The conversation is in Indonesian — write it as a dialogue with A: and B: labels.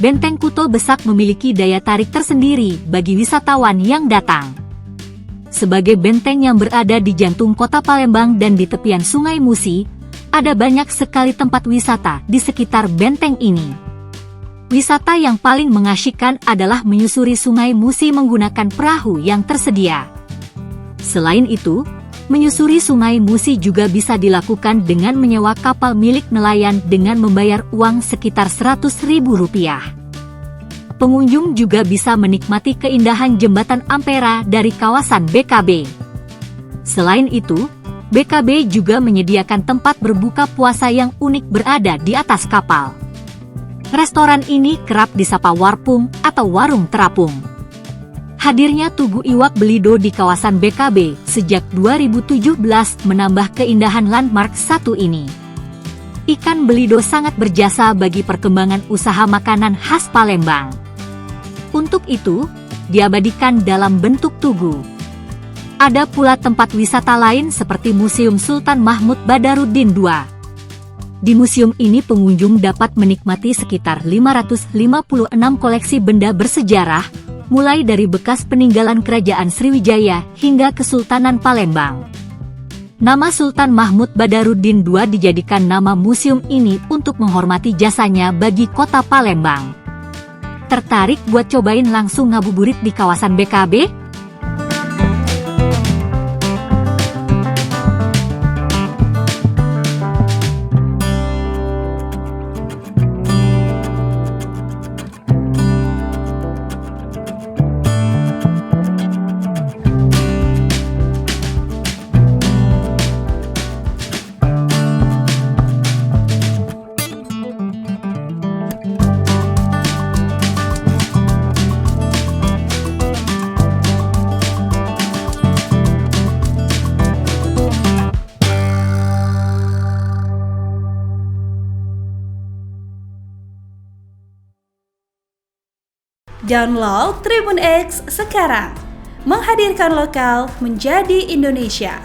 A: Benteng Kuto Besak memiliki daya tarik tersendiri bagi wisatawan yang datang. Sebagai benteng yang berada di jantung kota Palembang dan di tepian Sungai Musi, ada banyak sekali tempat wisata di sekitar benteng ini. Wisata yang paling mengasyikkan adalah menyusuri Sungai Musi menggunakan perahu yang tersedia. Selain itu, menyusuri Sungai Musi juga bisa dilakukan dengan menyewa kapal milik nelayan dengan membayar uang sekitar Rp100.000. Pengunjung juga bisa menikmati keindahan Jembatan Ampera dari kawasan BKB. Selain itu, BKB juga menyediakan tempat berbuka puasa yang unik berada di atas kapal. Restoran ini kerap disapa warpung atau warung terapung. Hadirnya Tugu Iwak Belido di kawasan BKB sejak 2017 menambah keindahan landmark satu ini. Ikan belido sangat berjasa bagi perkembangan usaha makanan khas Palembang. Untuk itu, diabadikan dalam bentuk tugu. Ada pula tempat wisata lain seperti Museum Sultan Mahmud Badarudin II. Di museum ini pengunjung dapat menikmati sekitar 556 koleksi benda bersejarah, mulai dari bekas peninggalan Kerajaan Sriwijaya hingga Kesultanan Palembang. Nama Sultan Mahmud Badarudin II dijadikan nama museum ini untuk menghormati jasanya bagi kota Palembang. Tertarik buat cobain langsung ngabuburit di kawasan BKB?
B: Download Tribun X sekarang, menghadirkan lokal menjadi Indonesia.